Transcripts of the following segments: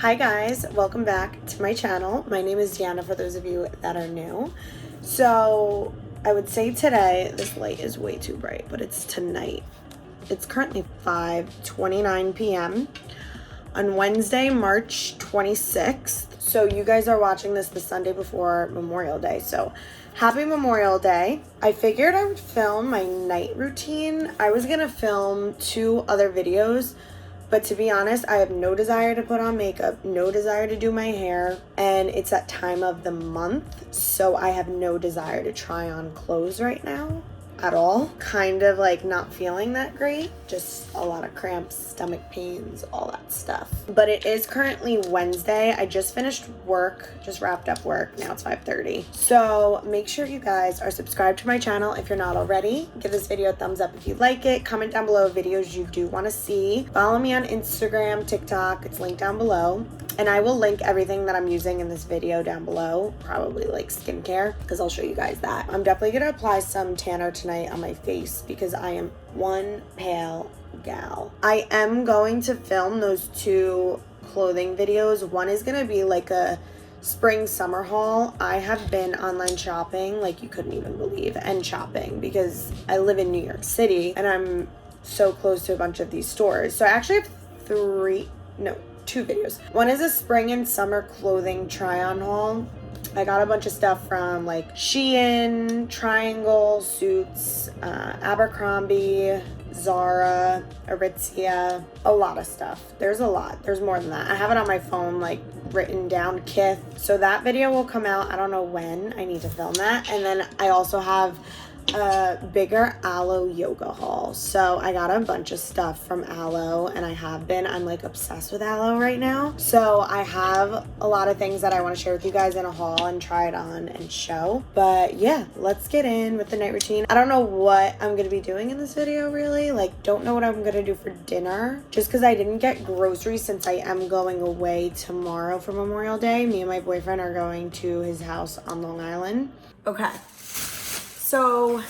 Hi guys, welcome back to my channel. My name is Deanna for those of you that are new. So I would say today, this light is way too bright, but it's tonight. It's currently 5:29 p.m. on Wednesday, March 26th. So you guys are watching this the Sunday before Memorial Day. So happy Memorial Day. I figured I would film my night routine. I was gonna film 2 other videos, but to be honest, I have no desire to put on makeup, no desire to do my hair, and it's that time of the month, so I have no desire to try on clothes right now at all. Kind of like not feeling that great, just a lot of cramps, stomach pains, all that stuff. But it is currently Wednesday. I just finished work, just wrapped up work. Now it's 5:30. So make sure you guys are subscribed to my channel if you're not already. Give this video a thumbs up if you like it. Comment down below videos you do want to see. Follow me on Instagram, TikTok. It's linked down below. And I will link everything that I'm using in this video down below, probably like skincare, because I'll show you guys that. I'm definitely going to apply some tanner tonight on my face because I am one pale gal. I am going to film those 2 clothing videos. One is going to be like a spring summer haul. I have been online shopping like you couldn't even believe, and shopping because I live in New York City and I'm so close to a bunch of these stores. So I actually have 2 videos. One is a spring and summer clothing try-on haul. I got a bunch of stuff from like Shein, Triangle, Suits, Abercrombie, Zara, Aritzia, a lot of stuff. There's a lot. There's more than that. I have it on my phone like written down, Kith. So that video will come out. I don't know when. I need to film that. And then I also have a bigger Aloe yoga haul. So I got a bunch of stuff from Aloe, and I'm like obsessed with Aloe right now. So I have a lot of things that I want to share with you guys in a haul and try it on and show. But yeah, let's get in with the night routine. I don't know what I'm gonna be doing in this video really. Like, don't know what I'm gonna do for dinner just because I didn't get groceries since I am going away tomorrow for Memorial Day. Me and my boyfriend are going to his house on Long Island. Okay. So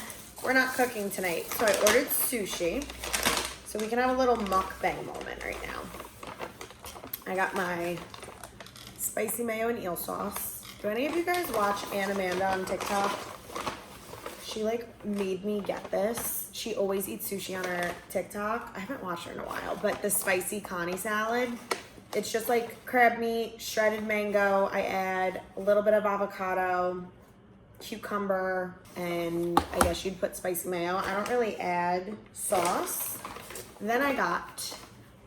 we're not cooking tonight. So I ordered sushi so we can have a little mukbang moment right now. I got my spicy mayo and eel sauce. Do any of you guys watch Ann Amanda on TikTok? She like made me get this. She always eats sushi on her TikTok. I haven't watched her in a while, but the spicy Connie salad. It's just like crab meat, shredded mango. I add a little bit of avocado, cucumber, and I guess you'd put spicy mayo. I don't really add sauce. Then I got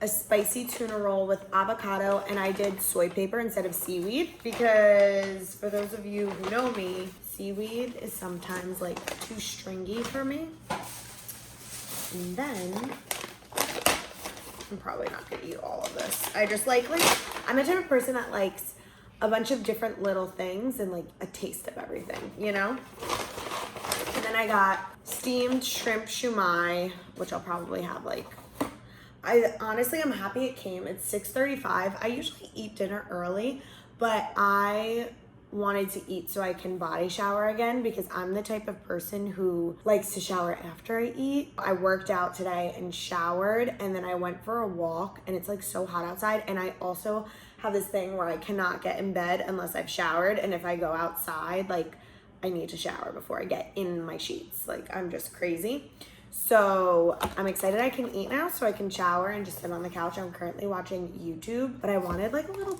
a spicy tuna roll with avocado, and I did soy paper instead of seaweed because for those of you who know me, seaweed is sometimes like too stringy for me. And then I'm probably not gonna eat all of this. I just like I'm the type of person that likes a bunch of different little things and like a taste of everything, you know? And then I got steamed shrimp shumai, which I'll probably have like, I'm happy it came. It's 6:35. I usually eat dinner early, but I wanted to eat so I can body shower again because I'm the type of person who likes to shower after I eat. I worked out today and showered, and then I went for a walk, and it's like so hot outside, and I also have this thing where I cannot get in bed unless I've showered, and if I go outside, like I need to shower before I get in my sheets. Like I'm just crazy. So I'm excited I can eat now so I can shower and just sit on the couch. I'm currently watching YouTube, but I wanted like a little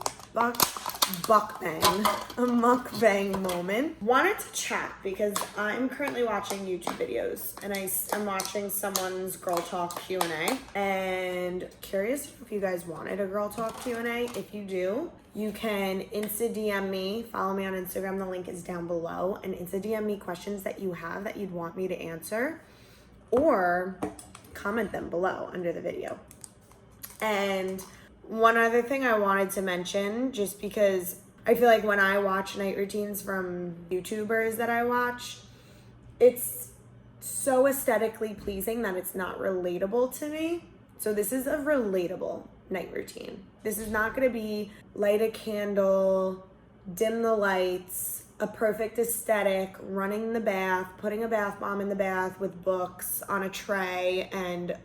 mukbang moment. Wanted to chat because I'm currently watching YouTube videos, and I'm watching someone's Girl Talk Q&A, and curious if you guys wanted a Girl Talk Q&A. If you do, you can Insta DM me, follow me on Instagram, the link is down below, and Insta DM me questions that you have that you'd want me to answer, or comment them below under the video. And one other thing I wanted to mention, just because I feel like when I watch night routines from YouTubers that I watch, it's so aesthetically pleasing that it's not relatable to me. So this is a relatable night routine. This is not gonna be light a candle, dim the lights, a perfect aesthetic, running the bath, putting a bath bomb in the bath with books on a tray and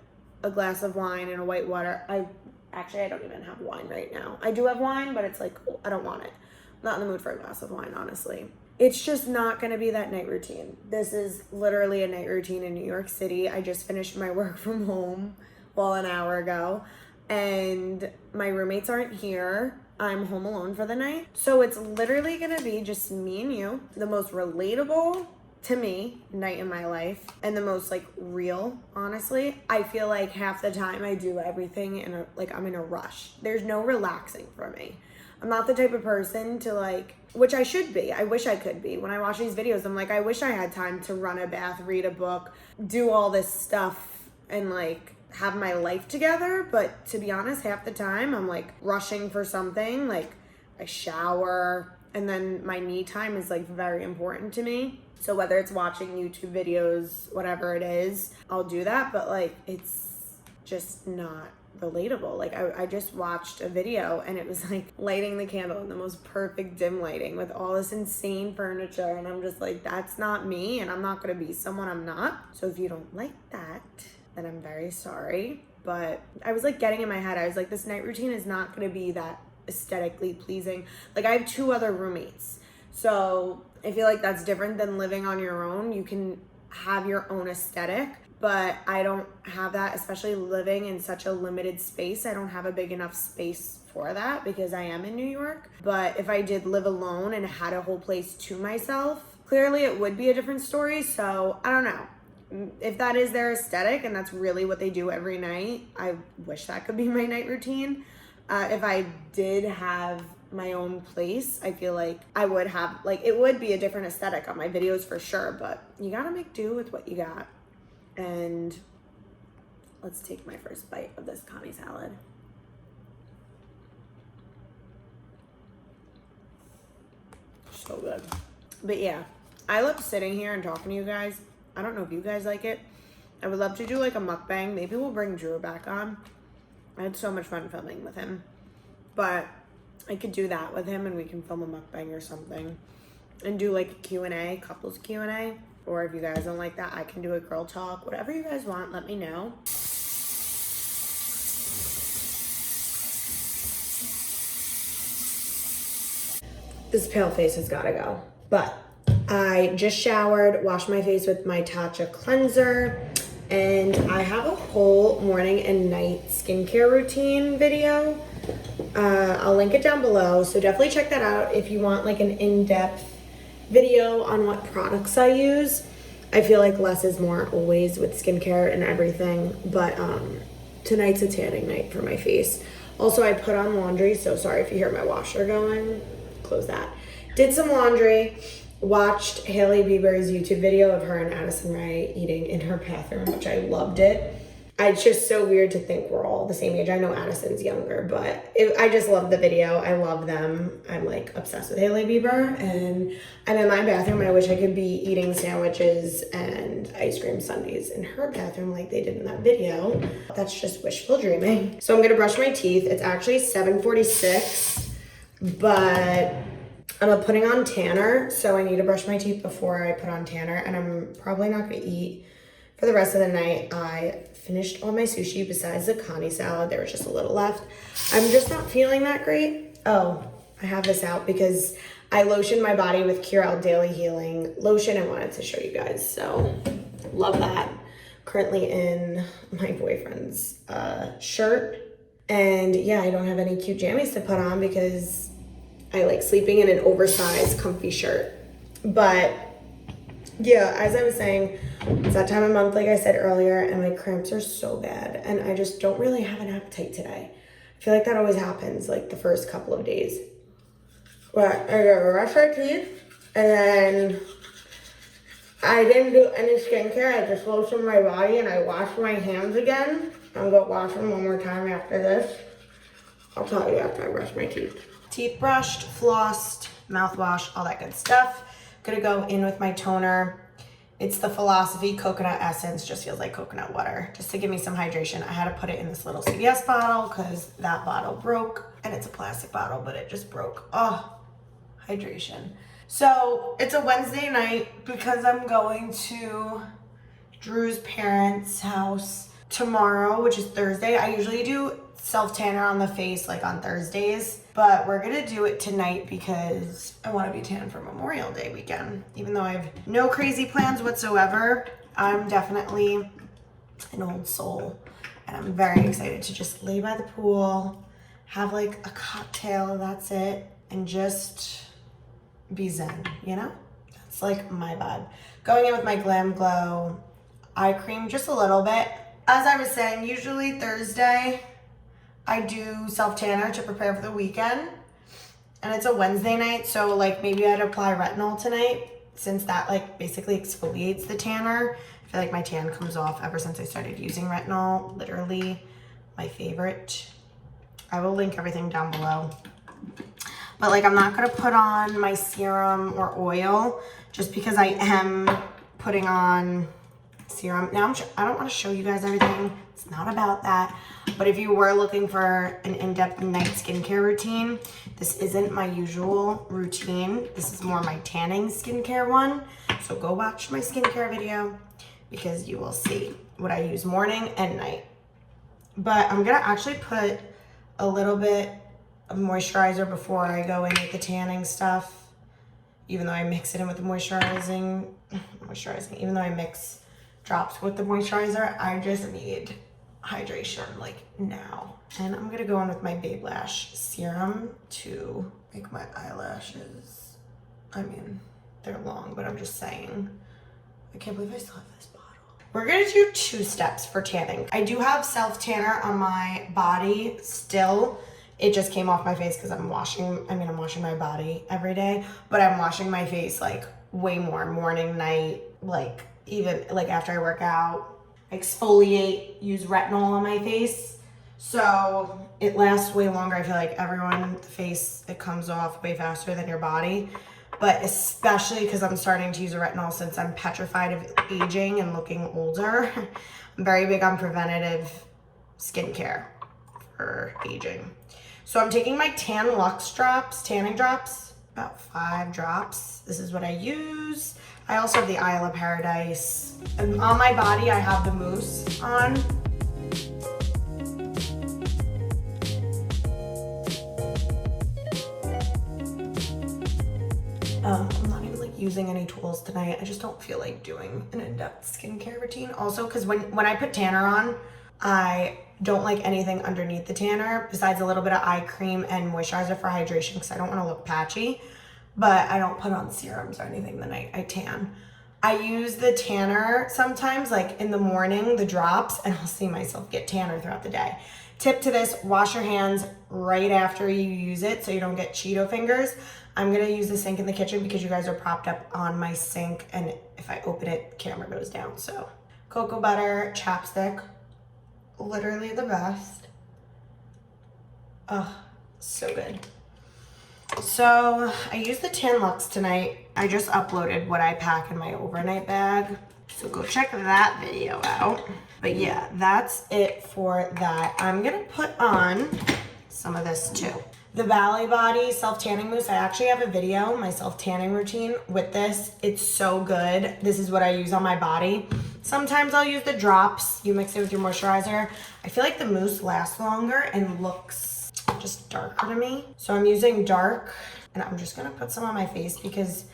a glass of wine and a white water. I Actually, I don't even have wine right now. I do have wine, but it's like, I don't want it. I'm not in the mood for a glass of wine, honestly. It's just not going to be that night routine. This is literally a night routine in New York City. I just finished my work from home, well, an hour ago, and my roommates aren't here. I'm home alone for the night. So it's literally going to be just me and you, the most relatable to me night in my life, and the most like real, honestly. I feel like half the time I do everything in I'm in a rush. There's no relaxing for me. I'm not the type of person to like, which I should be. I wish I could be. When I watch these videos, I'm like, I wish I had time to run a bath, read a book, do all this stuff, and like have my life together. But to be honest, half the time I'm like rushing for something. Like I shower, and then my me time is like very important to me. So whether it's watching YouTube videos, whatever it is, I'll do that. But like, it's just not relatable. Like I just watched a video and it was like lighting the candle in the most perfect dim lighting with all this insane furniture, and I'm just like, that's not me, and I'm not gonna be someone I'm not. So if you don't like that, then I'm very sorry. But I was like getting in my head, I was like, this night routine is not gonna be that aesthetically pleasing. Like I have 2 other roommates, so I feel like that's different than living on your own. You can have your own aesthetic, but I don't have that, especially living in such a limited space. I don't have a big enough space for that because I am in New York. But if I did live alone and had a whole place to myself, clearly it would be a different story. So I don't know. If that is their aesthetic and that's really what they do every night, I wish that could be my night routine. If I did have my own place, I feel like I would have, like, it would be a different aesthetic on my videos for sure, but you gotta make do with what you got. And let's take my first bite of this Connie salad. So good. But yeah, I love sitting here and talking to you guys. I don't know if you guys like it. I would love to do like a mukbang. Maybe we'll bring Drew back on. I had so much fun filming with him. But I could do that with him and we can film a mukbang or something. And do like a Q&A, couples Q&A. Or if you guys don't like that, I can do a girl talk. Whatever you guys want, let me know. This pale face has gotta go. But I just showered, washed my face with my Tatcha cleanser, and I have a whole morning and night skincare routine video. I'll link it down below, so definitely check that out if you want like an in-depth video on what products I use. I feel like less is more always with skincare and everything, but tonight's a tanning night for my face. Also, I put on laundry, so sorry if you hear my washer going. Close that. Did some laundry, watched Hailey Bieber's YouTube video of her and Addison Rae eating in her bathroom, which I loved it. It's just so weird to think we're all the same age. I know Addison's younger, but I just love the video. I love them. I'm like obsessed with Hailey Bieber, and I'm in my bathroom. I wish I could be eating sandwiches and ice cream sundaes in her bathroom like they did in that video. That's just wishful dreaming. So I'm gonna brush my teeth. It's actually 7:46, but I'm putting on tanner, so I need to brush my teeth before I put on tanner, and I'm probably not gonna eat for the rest of the night. I finished all my sushi besides the Connie salad. There was just a little left. I'm just not feeling that great. Oh, I have this out because I lotioned my body with Curel Daily Healing Lotion. I wanted to show you guys, so love that. Currently in my boyfriend's shirt. And yeah, I don't have any cute jammies to put on because I like sleeping in an oversized comfy shirt. But yeah, as I was saying, it's that time of month, like I said earlier, and my cramps are so bad, and I just don't really have an appetite today. I feel like that always happens, like the first couple of days. But I gotta brush my teeth, and then I didn't do any skincare. I just lotioned my body, and I washed my hands again. I'm gonna wash them one more time after this. I'll tell you after I brush my teeth. Teeth brushed, flossed, mouthwash, all that good stuff. Gonna go in with my toner. It's the Philosophy Coconut Essence, just feels like coconut water, just to give me some hydration. I had to put it in this little CVS bottle because that bottle broke, and it's a plastic bottle, but it just broke. Oh, hydration. So it's a Wednesday night because I'm going to Drew's parents' house tomorrow, which is Thursday. I usually do self-tanner on the face like on Thursdays, but we're gonna do it tonight because I want to be tan for Memorial Day weekend. Even though I have no crazy plans whatsoever, I'm definitely an old soul, and I'm very excited to just lay by the pool, have like a cocktail, that's it, and just be zen, you know? That's like my vibe. Going in with my Glamglow eye cream, just a little bit. As I was saying, usually Thursday, I do self-tanner to prepare for the weekend, and it's a Wednesday night, so like maybe I'd apply retinol tonight, since that like basically exfoliates the tanner. I feel like my tan comes off ever since I started using retinol, literally my favorite. I will link everything down below. But like I'm not gonna put on my serum or oil just because I am putting on serum. Now I don't want to show you guys everything. It's not about that. But if you were looking for an in-depth night skincare routine, this isn't my usual routine. This is more my tanning skincare one. So go watch my skincare video because you will see what I use morning and night. But I'm gonna actually put a little bit of moisturizer before I go in with the tanning stuff. Even though I mix it in with the moisturizing, even though I mix drops with the moisturizer, I just need hydration like now. And I'm gonna go in with my Lash serum to make my eyelashes. I mean, they're long, but I'm just saying. I can't believe I still have this bottle. We're gonna do 2 steps for tanning. I do have self-tanner on my body still. It just came off my face because I'm washing my body every day, but I'm washing my face like way more, morning, night, like even like after I work out. Exfoliate, use retinol on my face, so it lasts way longer. I feel like the face, it comes off way faster than your body, but especially because I'm starting to use a retinol since I'm petrified of aging and looking older. I'm very big on preventative skincare for aging. So I'm taking my Tan Luxe drops, tanning drops, about 5 drops. This is what I use. I also have the Isle of Paradise. And on my body, I have the mousse on. I'm not even like using any tools tonight. I just don't feel like doing an in-depth skincare routine. Also, because when I put tanner on, I don't like anything underneath the tanner besides a little bit of eye cream and moisturizer for hydration because I don't want to look patchy. But I don't put on serums or anything the night I tan. I use the tanner sometimes, like in the morning, the drops, and I'll see myself get tanner throughout the day. Tip to this, wash your hands right after you use it so you don't get Cheeto fingers. I'm gonna use the sink in the kitchen because you guys are propped up on my sink, and if I open it, camera goes down. So cocoa butter, chapstick, literally the best. Oh, so good. So I used the Tan Luxe tonight. I just uploaded what I pack in my overnight bag. So go check that video out. But yeah, that's it for that. I'm gonna put on some of this too. The Valley Body self-tanning mousse. I actually have a video, my self-tanning routine with this. It's so good. This is what I use on my body. Sometimes I'll use the drops. You mix it with your moisturizer. I feel like the mousse lasts longer and looks just darker to me. So I'm using dark, and I'm just gonna put some on my face because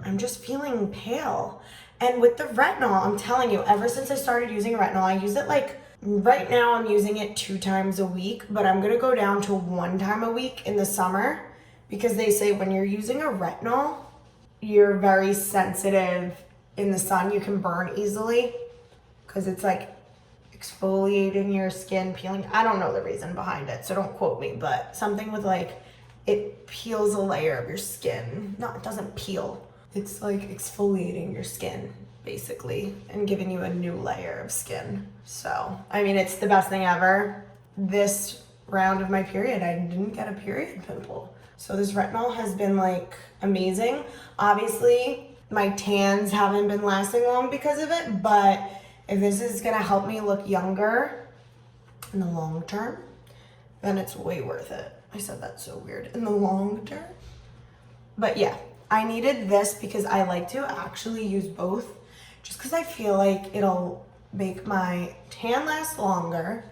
I'm just feeling pale. And with the retinol, I'm telling you, ever since I started using retinol, I use it like, right now I'm using it 2 times a week, but I'm gonna go down to 1 time a week in the summer because they say when you're using a retinol, you're very sensitive in the sun. You can burn easily because it's like exfoliating your skin, peeling. I don't know the reason behind it, so don't quote me, but something with like, it peels a layer of your skin. No, it doesn't peel. It's like exfoliating your skin, basically, and giving you a new layer of skin. So, I mean, it's the best thing ever. This round of my period, I didn't get a period pimple. So this retinol has been like amazing. Obviously, my tans haven't been lasting long because of it, but if this is gonna help me look younger in the long term, then it's way worth it. I said that so weird, in the long term. But yeah, I needed this because I like to actually use both just because I feel like it'll make my tan last longer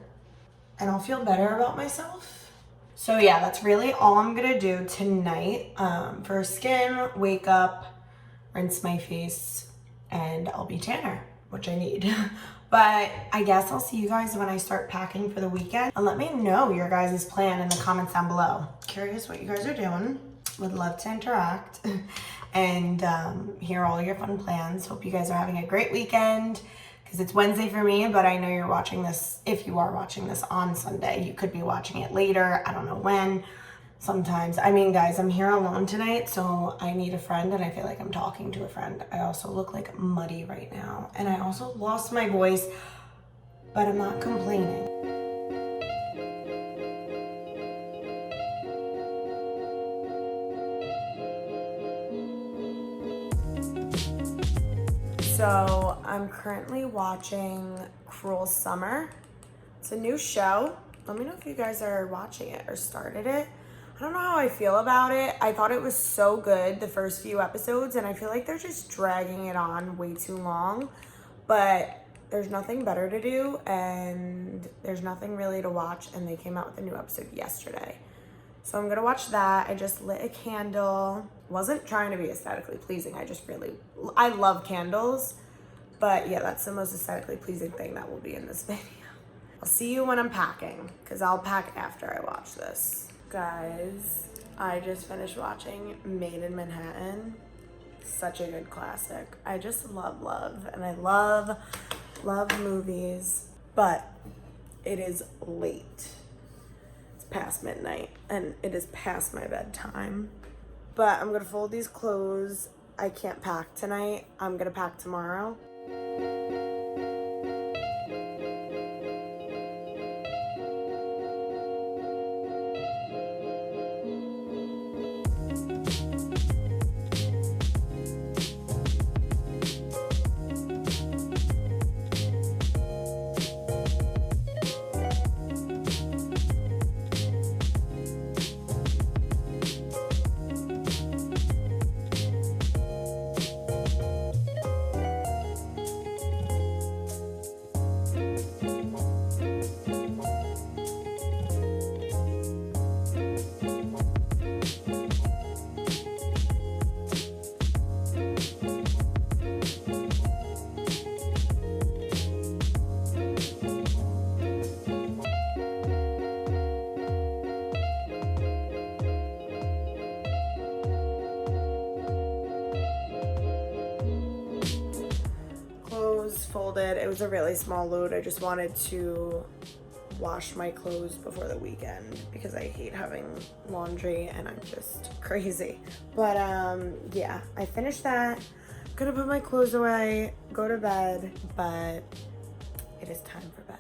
and I'll feel better about myself. So yeah, that's really all I'm gonna do tonight. For skin, wake up, rinse my face, and I'll be tanner, which I need. But I guess I'll see you guys when I start packing for the weekend. And let me know your guys' plan in the comments down below. Curious what you guys are doing. Would love to interact and hear all your fun plans. Hope you guys are having a great weekend, because it's Wednesday for me, but I know you're watching this, if you are watching this on Sunday. You could be watching it later, I don't know when. Sometimes, I mean guys, I'm here alone tonight, so I need a friend, and I feel like I'm talking to a friend. I also look like muddy right now, and I also lost my voice, but I'm not complaining. So I'm currently watching Cruel Summer. It's a new show. Let me know if you guys are watching it or started it. I don't know how I feel about it. I thought it was so good the first few episodes, and I feel like they're just dragging it on way too long. But there's nothing better to do, and there's nothing really to watch, and they came out with a new episode yesterday. So I'm gonna watch that. I just lit a candle. Wasn't trying to be aesthetically pleasing. I love candles. But yeah, that's the most aesthetically pleasing thing that will be in this video. I'll see you when I'm packing, because I'll pack after I watch this. Guys, I just finished watching Made in Manhattan. Such a good classic. I just love, and I love movies, but it is late. It's past midnight, and it is past my bedtime. But I'm gonna fold these clothes. I can't pack tonight. I'm gonna pack tomorrow. Folded. It was a really small load. I just wanted to wash my clothes before the weekend because I hate having laundry and I'm just crazy. But yeah, I finished that. Gonna put my clothes away, go to bed, but it is time for bed.